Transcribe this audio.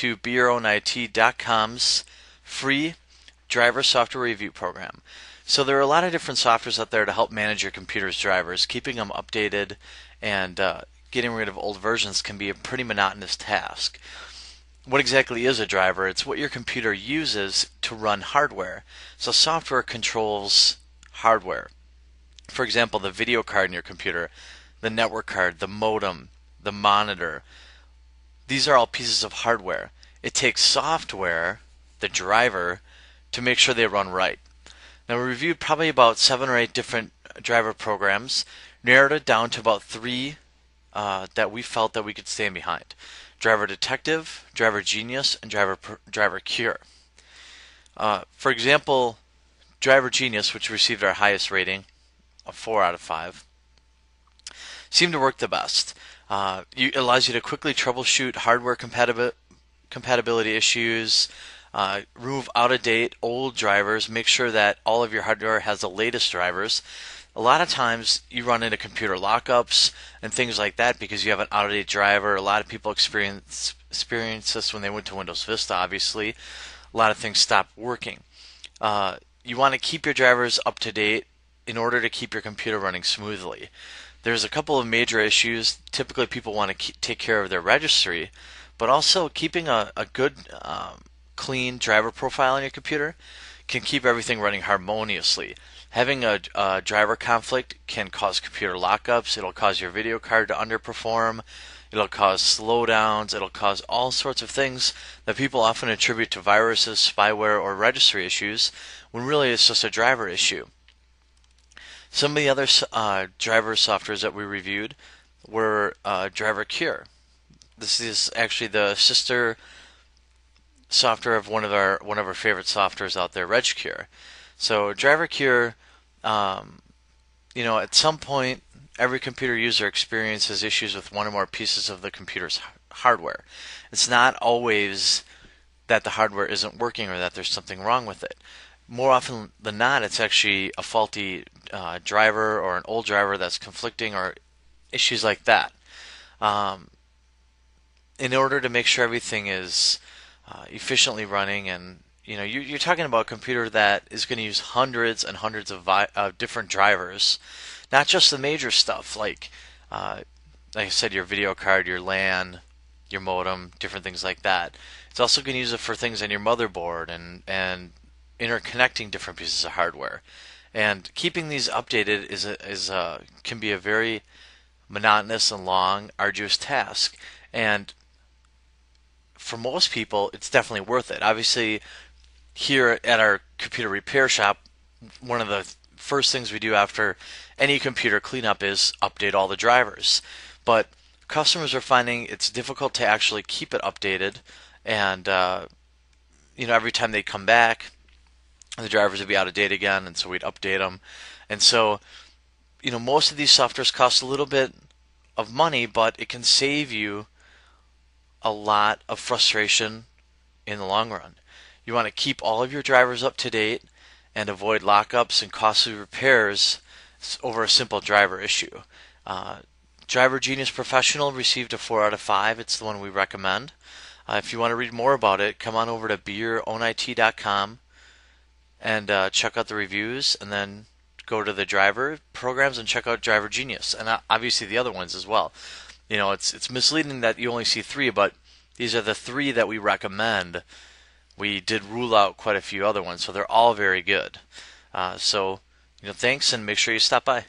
to BeYourOwnIT.com's free driver software review program. So there are a lot of different softwares out there to help manage your computer's drivers. Keeping them updated and getting rid of old versions can be a pretty monotonous task. What exactly is a driver? It's what your computer uses to run hardware. So software controls hardware. For example, the video card in your computer, the network card, the modem, the monitor. These are all pieces of hardware. It takes software, the driver, to make sure they run right. Now we reviewed probably about 7 or 8 different driver programs, narrowed it down to about 3 that we felt that we could stand behind. Driver Detective, Driver Genius, and Driver Cure. For example, Driver Genius, which received our highest rating of 4 out of 5, seemed to work the best. It allows you to quickly troubleshoot hardware compatibility issues, remove out-of-date old drivers, make sure that all of your hardware has the latest drivers. A lot of times you run into computer lockups and things like that because you have an out-of-date driver. A lot of people experience this when they went to Windows Vista, obviously. A lot of things stop working. You want to keep your drivers up to date in order to keep your computer running smoothly. There's a couple of major issues. Typically people want to take care of their registry, but also keeping a good clean driver profile on your computer can keep everything running harmoniously. Having a driver conflict can cause computer lockups. It'll cause your video card to underperform. It'll cause slowdowns. It'll cause all sorts of things that people often attribute to viruses, spyware, or registry issues, when really it's just a driver issue. Some of the other driver softwares that we reviewed were Driver Cure. This is actually the sister software of one of our favorite softwares out there, RegCure. So Driver Cure, at some point, every computer user experiences issues with one or more pieces of the computer's hardware. It's not always that the hardware isn't working or that there's something wrong with it. More often than not, it's actually a faulty driver or an old driver that's conflicting or issues like that. In order to make sure everything is efficiently running, and you're talking about a computer that is going to use hundreds and hundreds of different drivers, not just the major stuff like I said, your video card, your LAN, your modem, different things like that. It's also going to use it for things on your motherboard and interconnecting different pieces of hardware. And keeping these updated can be a very monotonous and long, arduous task. And for most people, it's definitely worth it. Obviously, here at our computer repair shop, one of the first things we do after any computer cleanup is update all the drivers. But customers are finding it's difficult to actually keep it updated, and every time they come back, the drivers would be out of date again, and so we'd update them. And so, most of these softwares cost a little bit of money, but it can save you a lot of frustration in the long run. You want to keep all of your drivers up to date and avoid lockups and costly repairs over a simple driver issue. Driver Genius Professional received a 4 out of 5. It's the one we recommend. If you want to read more about it, come on over to BeYourOwnIT.com and check out the reviews, and then go to the driver programs and check out Driver Genius, and obviously the other ones as well. It's misleading that you only see 3, but these are the 3 that we recommend. We did rule out quite a few other ones, so they're all very good. Thanks, and make sure you stop by.